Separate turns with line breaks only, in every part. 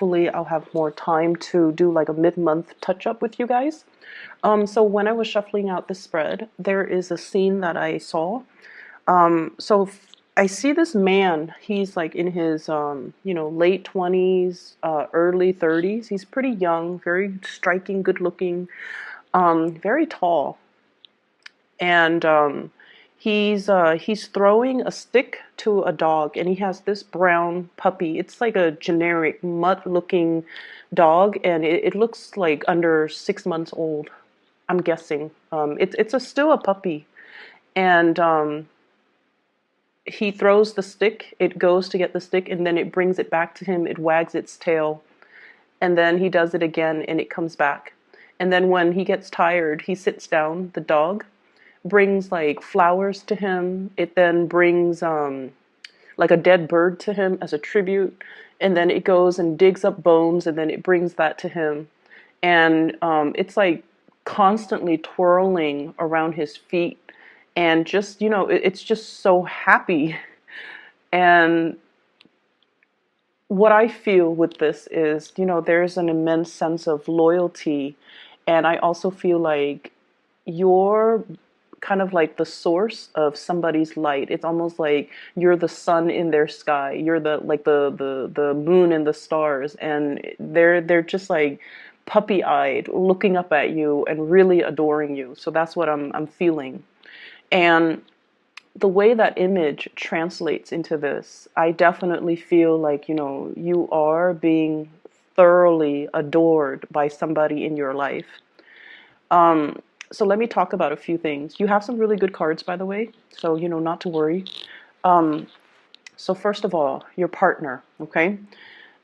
hopefully I'll have more time to do like a mid-month touch-up with you guys. So when I was shuffling out the spread, there is a scene that I saw. I see this man. He's like in his, late 20s, early 30s. He's pretty young, very striking, good looking, very tall. And he's throwing a stick to a dog, and he has this brown puppy. It's like a generic mutt-looking dog, and it looks like under 6 months old. I'm guessing. Still a puppy, and he throws the stick. It goes to get the stick, and then it brings it back to him. It wags its tail, and then he does it again, and it comes back. And then when he gets tired, he sits down. The dog brings like flowers to him. It then brings like a dead bird to him as a tribute, and then it goes and digs up bones, and then it brings that to him. And it's like constantly twirling around his feet, and just, it's just so happy. And what I feel with this is, there's an immense sense of loyalty, and I also feel like you're kind of like the source of somebody's light. It's almost like you're the sun in their sky. You're the moon and the stars, and they're just like puppy-eyed, looking up at you and really adoring you. So that's what I'm feeling. And the way that image translates into this, I definitely feel like, you are being thoroughly adored by somebody in your life. So let me talk about a few things. You have some really good cards, by the way, so, not to worry. So first of all, your partner, okay?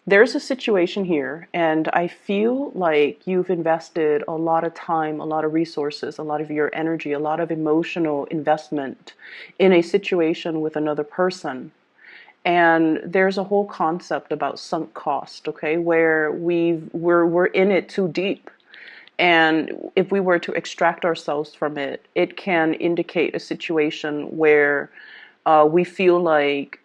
There's a situation here, and I feel like you've invested a lot of time, a lot of resources, a lot of your energy, a lot of emotional investment in a situation with another person. And there's a whole concept about sunk cost, okay, where we're in it too deep. And if we were to extract ourselves from it, it can indicate a situation where we feel like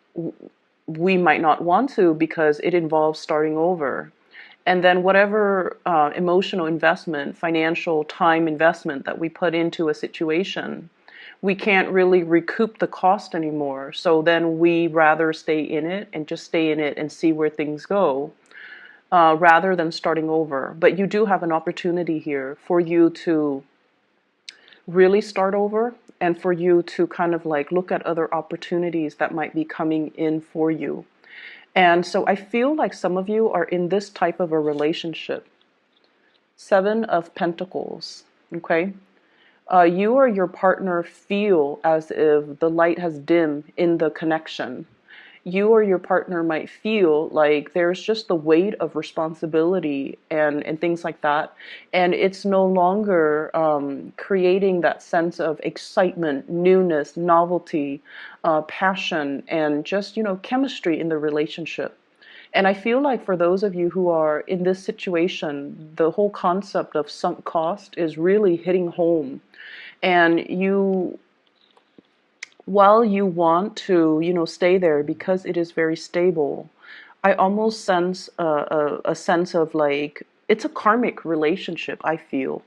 we might not want to, because it involves starting over. And then whatever emotional investment, financial time investment that we put into a situation, we can't really recoup the cost anymore. So then we rather stay in it and just stay in it and see where things go, rather than starting over. But you do have an opportunity here for you to really start over, and for you to kind of like look at other opportunities that might be coming in for you. And so I feel like some of you are in this type of a relationship. Seven of Pentacles, okay? You or your partner feel as if the light has dimmed in the connection. You or your partner might feel like there's just the weight of responsibility and things like that. And it's no longer creating that sense of excitement, newness, novelty, passion, and just, chemistry in the relationship. And I feel like for those of you who are in this situation, the whole concept of sunk cost is really hitting home. And while you want to, stay there because it is very stable, I almost sense a sense of like, it's a karmic relationship, I feel,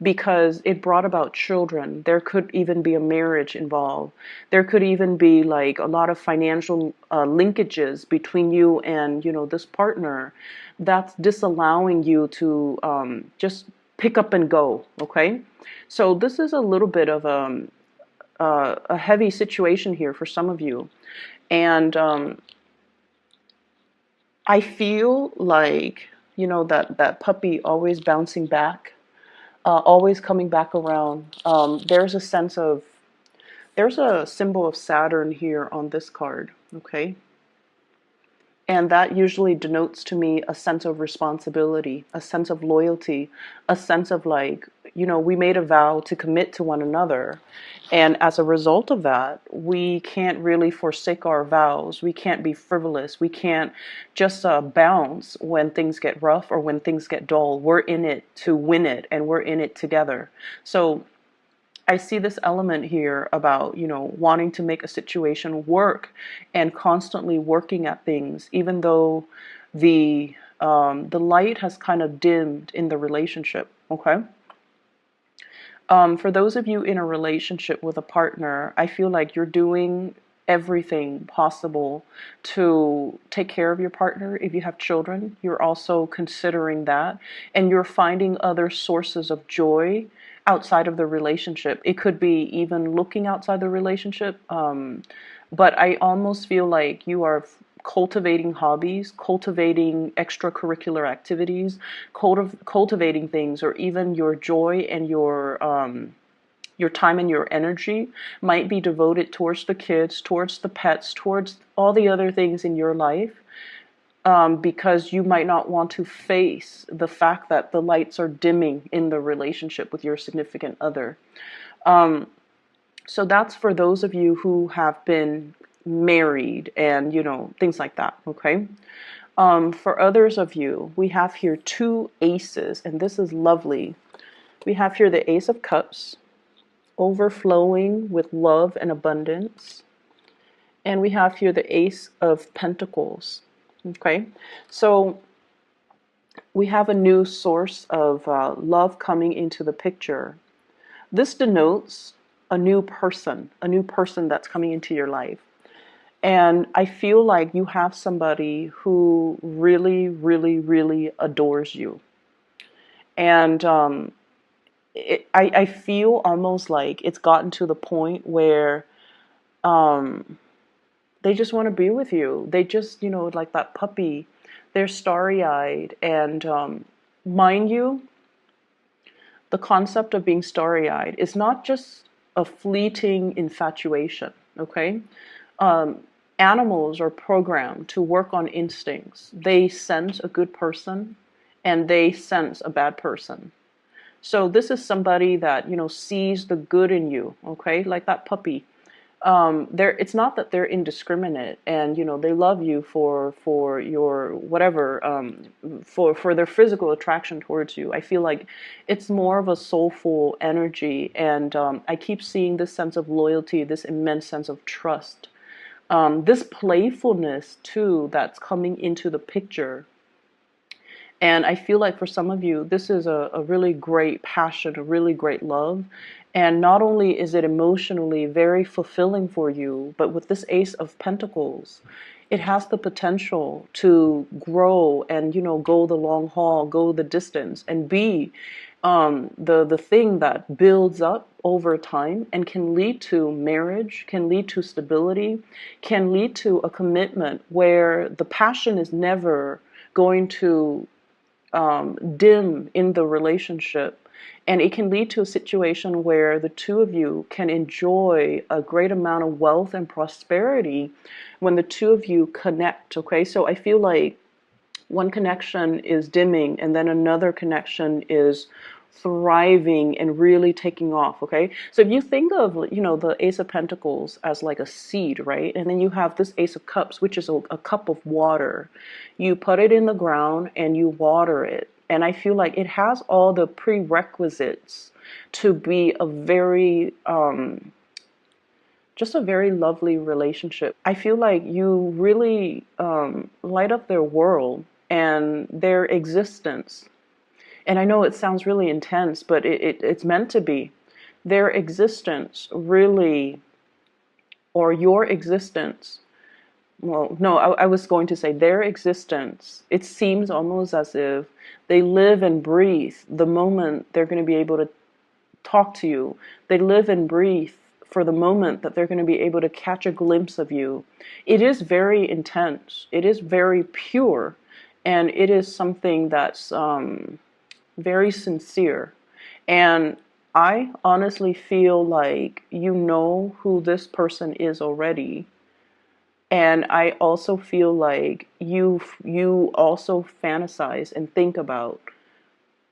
because it brought about children. There could even be a marriage involved. There could even be like a lot of financial linkages between you and, this partner that's disallowing you to just pick up and go, okay? So this is a little bit of a heavy situation here for some of you. And I feel like, that puppy always bouncing back, always coming back around. There's a symbol of Saturn here on this card, okay? And that usually denotes to me a sense of responsibility, a sense of loyalty, a sense of like, we made a vow to commit to one another. And as a result of that, we can't really forsake our vows. We can't be frivolous. We can't just bounce when things get rough or when things get dull. We're in it to win it, and we're in it together. So I see this element here about, wanting to make a situation work and constantly working at things, even though the the light has kind of dimmed in the relationship, okay? For those of you in a relationship with a partner, I feel like you're doing everything possible to take care of your partner. If you have children, you're also considering that, and you're finding other sources of joy outside of the relationship. It could be even looking outside the relationship, but I almost feel like you are cultivating hobbies, cultivating extracurricular activities, cultivating things, or even your joy and your time and your energy might be devoted towards the kids, towards the pets, towards all the other things in your life, because you might not want to face the fact that the lights are dimming in the relationship with your significant other. So that's for those of you who have been married and, things like that, okay? For others of you, we have here two aces, and this is lovely. We have here the Ace of Cups, overflowing with love and abundance. And we have here the Ace of Pentacles, okay? So we have a new source of love coming into the picture. This denotes a new person that's coming into your life. And I feel like you have somebody who really, really, really adores you. And I feel almost like it's gotten to the point where they just want to be with you. They just, like that puppy, they're starry-eyed. And mind you, the concept of being starry-eyed is not just a fleeting infatuation, okay? Animals are programmed to work on instincts. They sense a good person and they sense a bad person. So this is somebody that, sees the good in you, okay? Like that puppy. It's not that they're indiscriminate and, they love you for your whatever, for their physical attraction towards you. I feel like it's more of a soulful energy. And I keep seeing this sense of loyalty, this immense sense of trust. This playfulness too that's coming into the picture. And I feel like for some of you, this is a really great passion, a really great love. And not only is it emotionally very fulfilling for you, but with this Ace of Pentacles, it has the potential to grow and, go the long haul, go the distance, and be the thing that builds up over time and can lead to marriage, can lead to stability, can lead to a commitment where the passion is never going to dim in the relationship. And it can lead to a situation where the two of you can enjoy a great amount of wealth and prosperity when the two of you connect, okay? So I feel like one connection is dimming and then another connection is thriving and really taking off, okay? So if you think of, the Ace of Pentacles as like a seed, right? And then you have this Ace of Cups, which is a cup of water. You put it in the ground and you water it. And I feel like it has all the prerequisites to be a very, just a very lovely relationship. I feel like you really light up their world and their existence. And I know it sounds really intense, but it's meant to be. Their existence really, or your existence, well, no, I was going to say their existence, it seems almost as if they live and breathe the moment they're going to be able to talk to you. They live and breathe for the moment that they're going to be able to catch a glimpse of you. It is very intense. It is very pure. And it is something that's very sincere. And I honestly feel like you know who this person is already. And I also feel like you also fantasize and think about,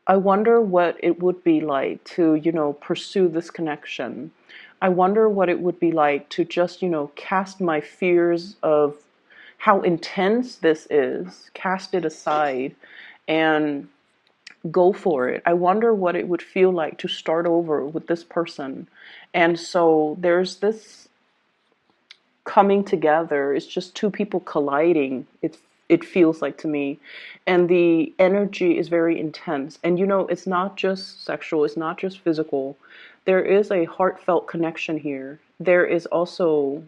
I wonder what it would be like to, pursue this connection. I wonder what it would be like to just, cast my fears of how intense this is, cast it aside and go for it. I wonder what it would feel like to start over with this person. And so there's this coming together. It's just two people colliding. it feels like to me. And the energy is very intense. And you know, it's not just sexual, it's not just physical. There is a heartfelt connection here. There is also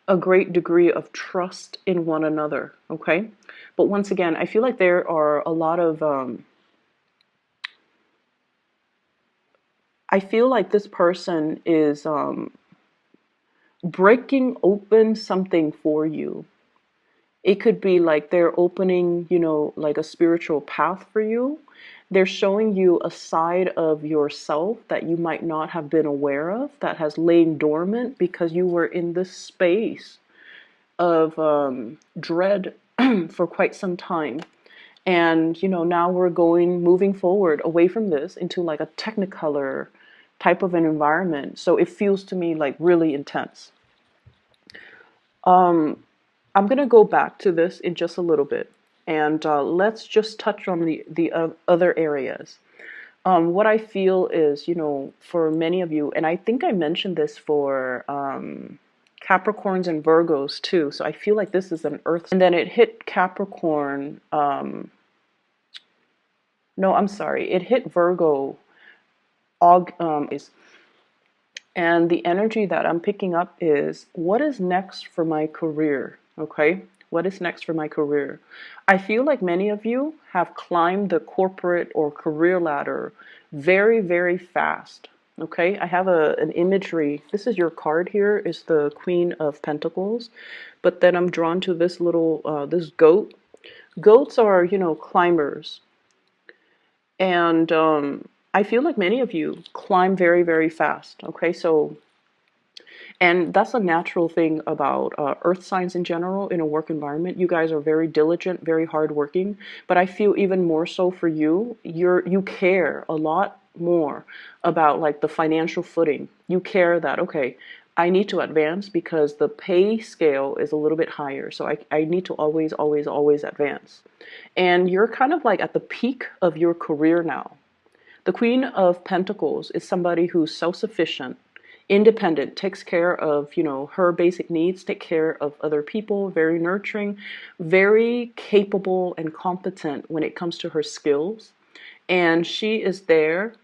a great degree of trust in one another, okay? But once again, I feel like there are a lot of I feel like this person is breaking open something for you. It could be like they're opening, you know, like a spiritual path for you. They're showing you a side of yourself that you might not have been aware of, that has lain dormant because you were in this space of dread for quite some time. And, you know, now we're moving forward away from this into like a technicolor type of an environment. So it feels to me like really intense. I'm going to go back to this in just a little bit, and let's just touch on the other areas. What I feel is, you know, for many of you, and I think I mentioned this for Capricorns and Virgos too. So I feel like this is an Earth, and then it hit Capricorn. No, I'm sorry, it hit Virgo. And the energy that I'm picking up is, what is next for my career? Okay, what is next for my career? I feel like many of you have climbed the corporate or career ladder very, very fast. Okay, I have an imagery. This is your card here, is the Queen of Pentacles. But then I'm drawn to this little, this goat. Goats are, you know, climbers. And I feel like many of you climb very, very fast. Okay, so, and that's a natural thing about earth signs in general in a work environment. You guys are very diligent, very hardworking, but I feel even more so for you. You care a lot more about like the financial footing. You care that, okay, I need to advance because the pay scale is a little bit higher. So I need to always, always, always advance. And you're kind of like at the peak of your career now. The Queen of Pentacles is somebody who's self-sufficient, independent, takes care of, you know, her basic needs, take care of other people, very nurturing, very capable and competent when it comes to her skills. And she is there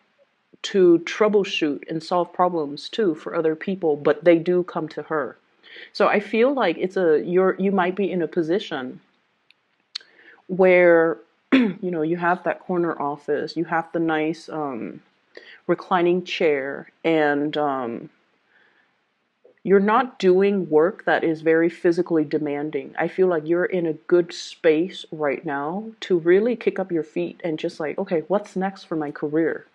to troubleshoot and solve problems too for other people, but they do come to her. So I feel like you might be in a position where you know, you have that corner office, you have the nice reclining chair, and you're not doing work that is very physically demanding. I feel like you're in a good space right now to really kick up your feet and just like, okay, what's next for my career?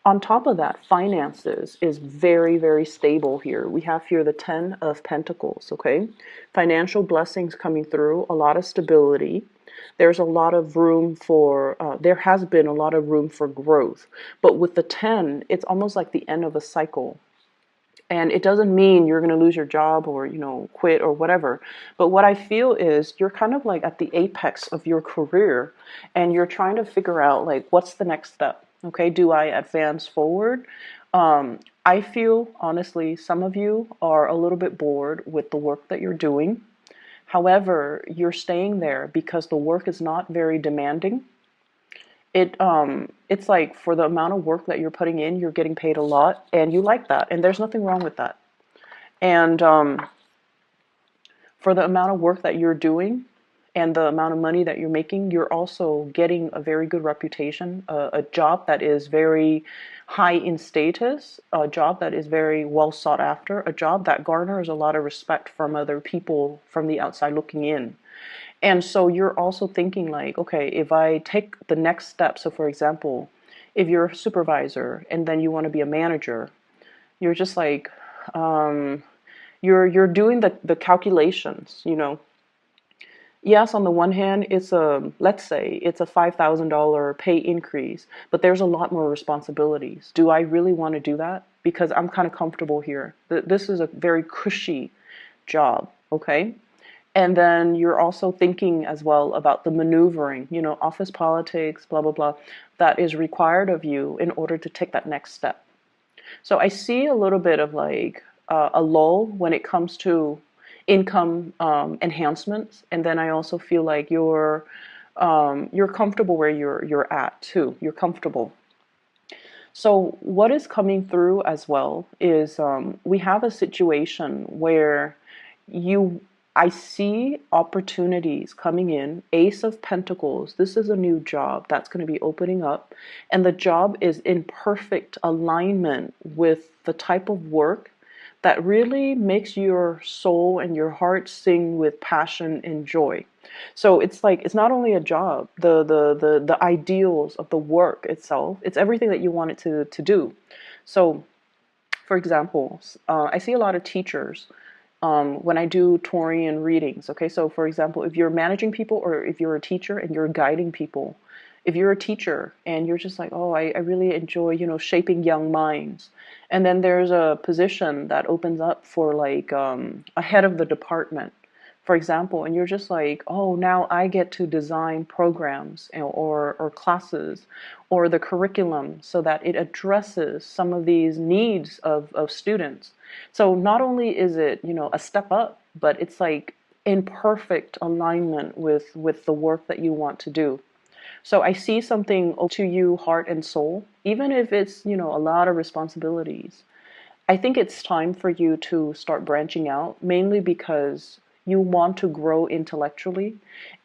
On top of that, finances is very, very stable here. We have here the 10 of Pentacles, okay? Financial blessings coming through, a lot of stability. There's a lot of room for, there has been a lot of room for growth. But with the 10, it's almost like the end of a cycle. And it doesn't mean you're going to lose your job or, you know, quit or whatever. But what I feel is you're kind of like at the apex of your career and you're trying to figure out like, what's the next step? Okay, do I advance forward? I feel, honestly, some of you are a little bit bored with the work that you're doing. However, you're staying there because the work is not very demanding. It's like for the amount of work that you're putting in, you're getting paid a lot, and you like that, and there's nothing wrong with that. And for the amount of work that you're doing and the amount of money that you're making, you're also getting a very good reputation, a job that is very high in status, a job that is very well sought after, a job that garners a lot of respect from other people from the outside looking in. And so you're also thinking like, okay, if I take the next step, so for example, if you're a supervisor and then you want to be a manager, you're just like, you're doing the calculations, you know. Yes, on the one hand, let's say it's a $5,000 pay increase, but there's a lot more responsibilities. Do I really want to do that? Because I'm kind of comfortable here. This is a very cushy job, okay? And then you're also thinking as well about the maneuvering, you know, office politics, blah, blah, blah, that is required of you in order to take that next step. So I see a little bit of like a lull when it comes to income enhancements, and then I also feel like you're comfortable where you're at too. You're comfortable. So what is coming through as well is we have a situation where you I see opportunities coming in. Ace of Pentacles. This is a new job that's going to be opening up, and the job is in perfect alignment with the type of work that really makes your soul and your heart sing with passion and joy. So it's like it's not only a job, the ideals of the work itself, it's everything that you want it to do. So for example, I see a lot of teachers when I do Taurian readings. Okay, so for example, if you're managing people or if you're a teacher and you're guiding people, if you're a teacher and you're just like, oh, I really enjoy, shaping young minds. And then there's a position that opens up for like a head of the department, for example, and you're just like, oh, now I get to design programs or classes or the curriculum so that it addresses some of these needs of students. So not only is it, a step up, but it's like in perfect alignment with the work that you want to do. So I see something to you, heart and soul, even if it's, a lot of responsibilities. I think it's time for you to start branching out, mainly because you want to grow intellectually,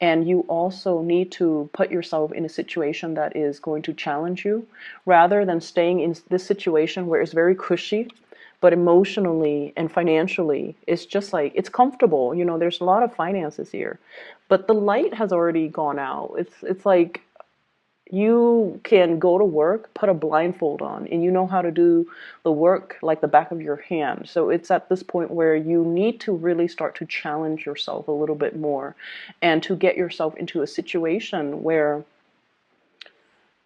and you also need to put yourself in a situation that is going to challenge you, rather than staying in this situation where it's very cushy, but emotionally and financially, it's just like, it's comfortable. There's a lot of finances here, but the light has already gone out. It's like you can go to work, put a blindfold on, and you know how to do the work like the back of your hand. So it's at this point where you need to really start to challenge yourself a little bit more, and to get yourself into a situation where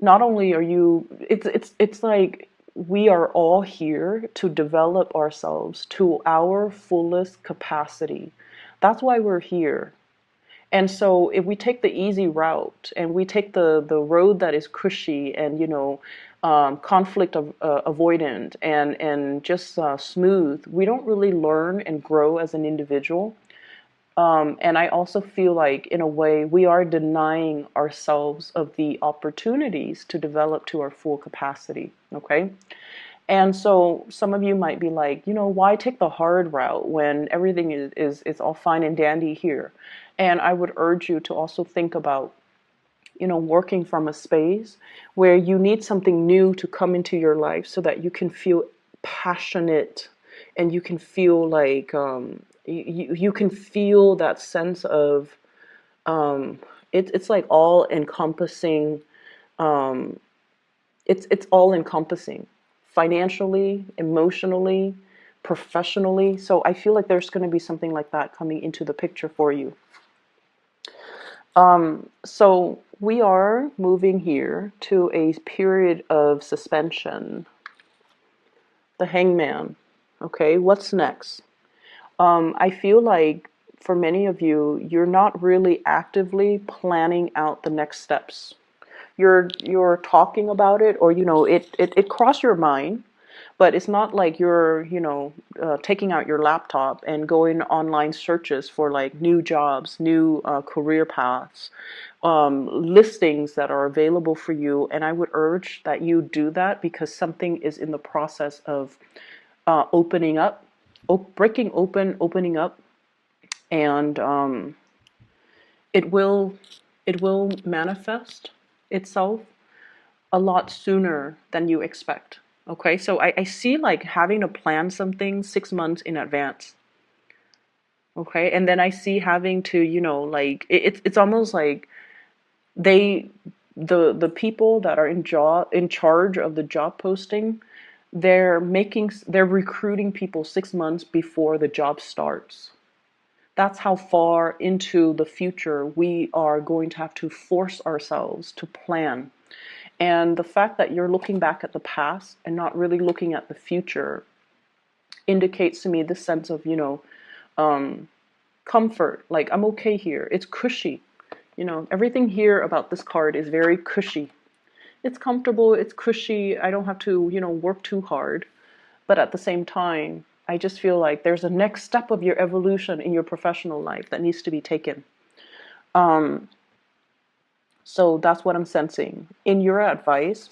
not only are you, it's like we are all here to develop ourselves to our fullest capacity. That's why we're here. And so if we take the easy route and we take the road that is cushy and, conflict avoidant and just smooth, we don't really learn and grow as an individual. And I also feel like, in a way, we are denying ourselves of the opportunities to develop to our full capacity. Okay. And so some of you might be like, why take the hard route when everything is all fine and dandy here? And I would urge you to also think about, working from a space where you need something new to come into your life so that you can feel passionate, and you can feel like you can feel that sense of it's like all encompassing. It's all encompassing, financially, emotionally, professionally. So I feel like there's going to be something like that coming into the picture for you. So we are moving here to a period of suspension. The Hangman. Okay, what's next? I feel like for many of you, you're not really actively planning out the next steps. You're talking about it, or it crossed your mind, but it's not like you're taking out your laptop and going online searches for like new jobs, new career paths, listings that are available for you. And I would urge that you do that, because something is in the process of opening up, breaking open, opening up, and it will manifest itself a lot sooner than you expect. Okay, so I see like having to plan something 6 months in advance. Okay, and then I see having to, like it's almost like they the people that are in charge of the job posting, they're recruiting people 6 months before the job starts. That's how far into the future we are going to have to force ourselves to plan. And the fact that you're looking back at the past and not really looking at the future indicates to me this sense of, comfort. Like, I'm okay here. It's cushy. Everything here about this card is very cushy. It's comfortable. It's cushy. I don't have to, work too hard. But at the same time, I just feel like there's a next step of your evolution in your professional life that needs to be taken. Um, so that's what I'm sensing. In your advice,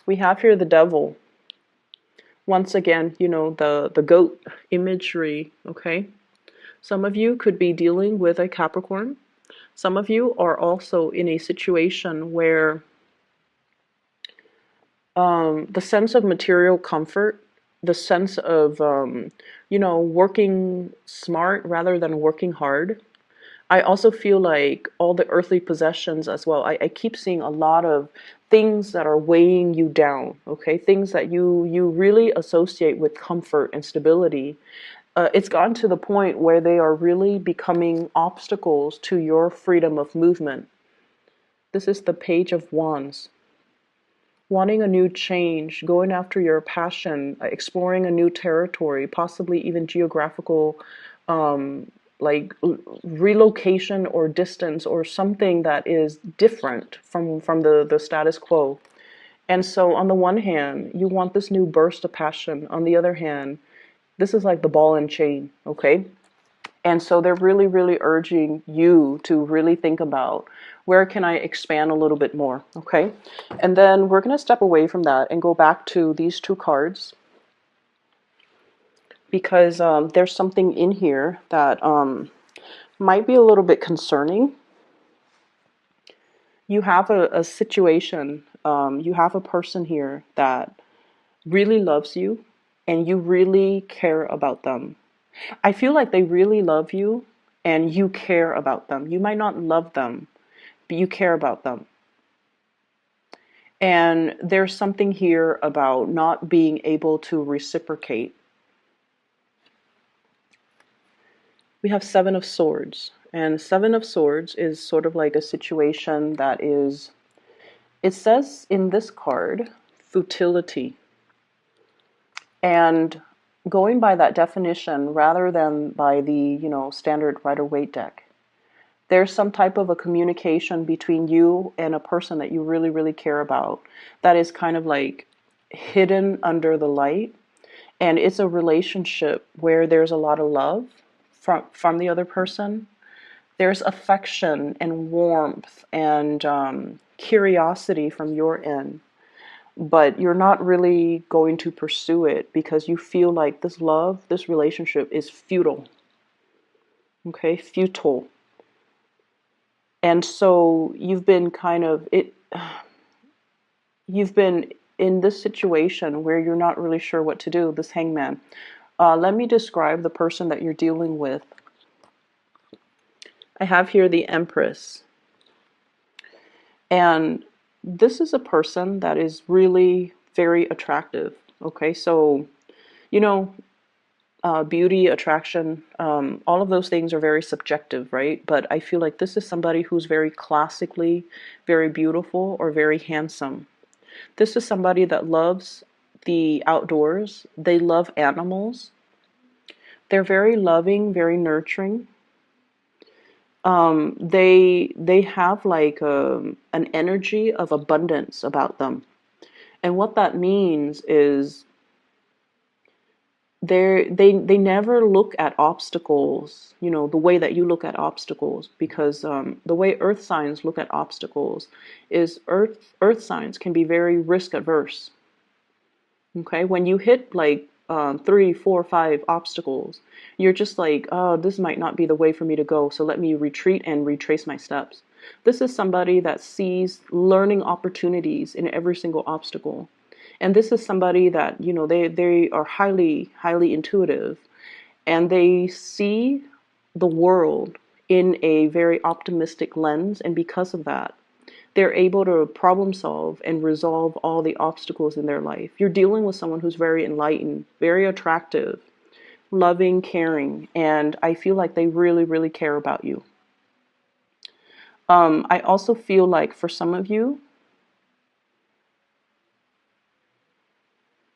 we have here the devil. Once again, the goat imagery, okay? Some of you could be dealing with a Capricorn. Some of you are also in a situation where the sense of material comfort, the sense of, working smart rather than working hard. I also feel like all the earthly possessions as well. I keep seeing a lot of things that are weighing you down, okay? Things that you really associate with comfort and stability. It's gotten to the point where they are really becoming obstacles to your freedom of movement. This is the Page of Wands. Wanting a new change, going after your passion, exploring a new territory, possibly even geographical, like relocation or distance or something that is different from the status quo. And so on the one hand, you want this new burst of passion. On the other hand, this is like the ball and chain, okay? And so they're really, really urging you to really think about, where can I expand a little bit more, okay? And then we're going to step away from that and go back to these two cards, because there's something in here that might be a little bit concerning. You have a situation, you have a person here that really loves you and you really care about them. I feel like they really love you and you care about them. You might not love them, but you care about them. And there's something here about not being able to reciprocate. We have Seven of Swords. And Seven of Swords is sort of like a situation that is, it says in this card, futility. And going by that definition, rather than by the, standard Rider-Waite deck, there's some type of a communication between you and a person that you really, really care about that is kind of like hidden under the light. And it's a relationship where there's a lot of love from the other person. There's affection and warmth and curiosity from your end. But you're not really going to pursue it because you feel like this love, this relationship is futile. Okay, futile. And so you've been you've been in this situation where you're not really sure what to do, this Hangman. Let me describe the person that you're dealing with. I have here the Empress. And this is a person that is really very attractive. Okay, so, beauty, attraction, all of those things are very subjective, right? But I feel like this is somebody who's very classically very beautiful or very handsome. This is somebody that loves the outdoors. They love animals. They're very loving, very nurturing. They have like an energy of abundance about them. And what that means is they never look at obstacles, the way that you look at obstacles, because the way earth signs look at obstacles is earth signs can be very risk averse. Okay, when you hit like 3, 4, 5 obstacles, you're just like, oh, this might not be the way for me to go, so let me retreat and retrace my steps. This is somebody that sees learning opportunities in every single obstacle. And this is somebody that, they are highly, highly intuitive, and they see the world in a very optimistic lens. And because of that, they're able to problem solve and resolve all the obstacles in their life. You're dealing with someone who's very enlightened, very attractive, loving, caring, and I feel like they really, really care about you. I also feel like for some of you,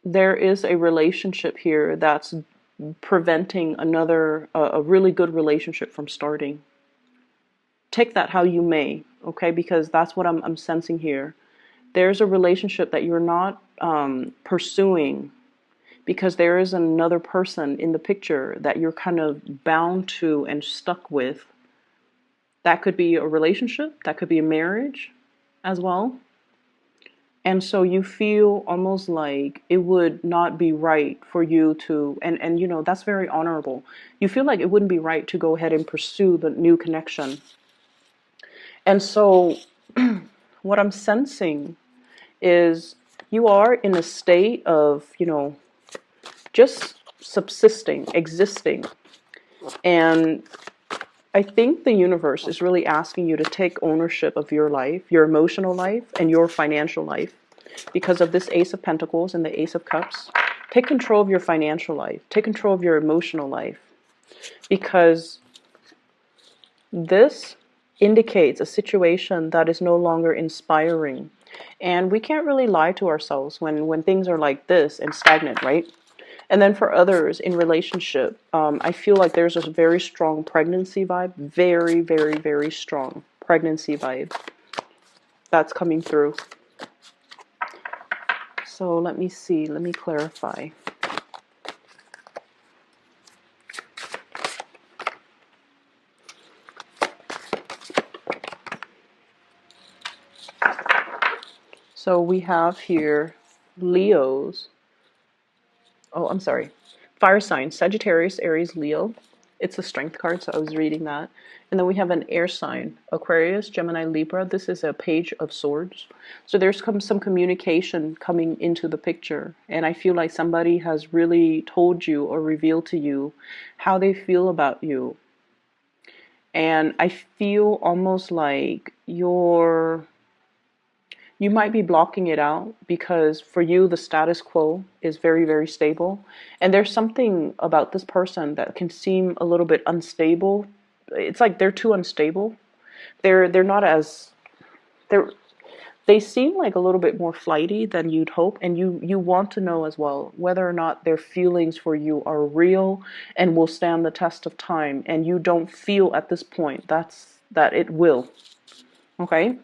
there is a relationship here that's preventing a really good relationship from starting. Take that how you may, okay? Because that's what I'm sensing here. There's a relationship that you're not pursuing because there is another person in the picture that you're kind of bound to and stuck with. That could be a relationship, that could be a marriage as well. And so you feel almost like it would not be right for you to, and you know, that's very honorable. You feel like it wouldn't be right to go ahead and pursue the new connection. And so what I'm sensing is you are in a state of, you know, just subsisting, existing. And I think the universe is really asking you to take ownership of your life, your emotional life, and your financial life. Because of this Ace of Pentacles and the Ace of Cups, take control of your financial life. Take control of your emotional life. Because this indicates a situation that is no longer inspiring. And we can't really lie to ourselves when things are like this and stagnant, right? And then for others in relationship, I feel like there's a very strong pregnancy vibe. Very, very, very strong pregnancy vibe that's coming through. So let me see. Let me clarify. So we have here Leos. Oh, I'm sorry. Fire sign, Sagittarius, Aries, Leo. It's a strength card, so I was reading that. And then we have an air sign, Aquarius, Gemini, Libra. This is a Page of Swords. So there's some communication coming into the picture. And I feel like somebody has really told you or revealed to you how they feel about you. And I feel almost like you might be blocking it out because for you, the status quo is very, very stable. And there's something about this person that can seem a little bit unstable. It's like they're too unstable. They're not as, they seem like a little bit more flighty than you'd hope. And you want to know as well whether or not their feelings for you are real and will stand the test of time. And you don't feel at this point that it will. Okay?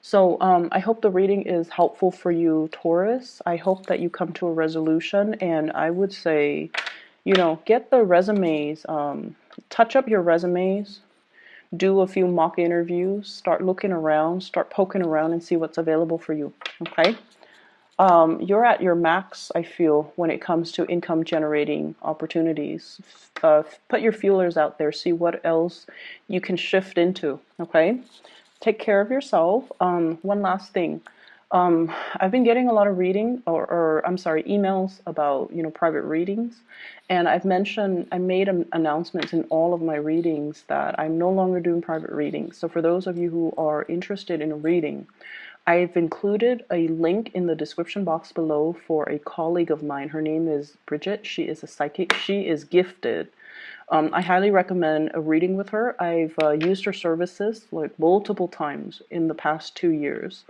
So I hope the reading is helpful for you, Taurus. I hope that you come to a resolution, and I would say, you know, get the resumes, touch up your resumes, do a few mock interviews, start looking around, start poking around and see what's available for you, okay? You're at your max, I feel, when it comes to income generating opportunities. Put your feelers out there, see what else you can shift into, okay? Take care of yourself. One last thing. I've been getting a lot of emails about, you know, private readings. And I made announcements in all of my readings that I'm no longer doing private readings. So for those of you who are interested in a reading, I've included a link in the description box below for a colleague of mine. Her name is Bridget. She is a psychic. She is gifted. I highly recommend a reading with her. I've used her services like multiple times in the past 2 years.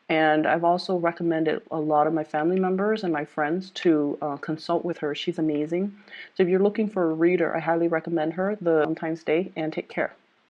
And I've also recommended a lot of my family members and my friends to consult with her. She's amazing. So if you're looking for a reader, I highly recommend her. The Valentine's Day, and take care.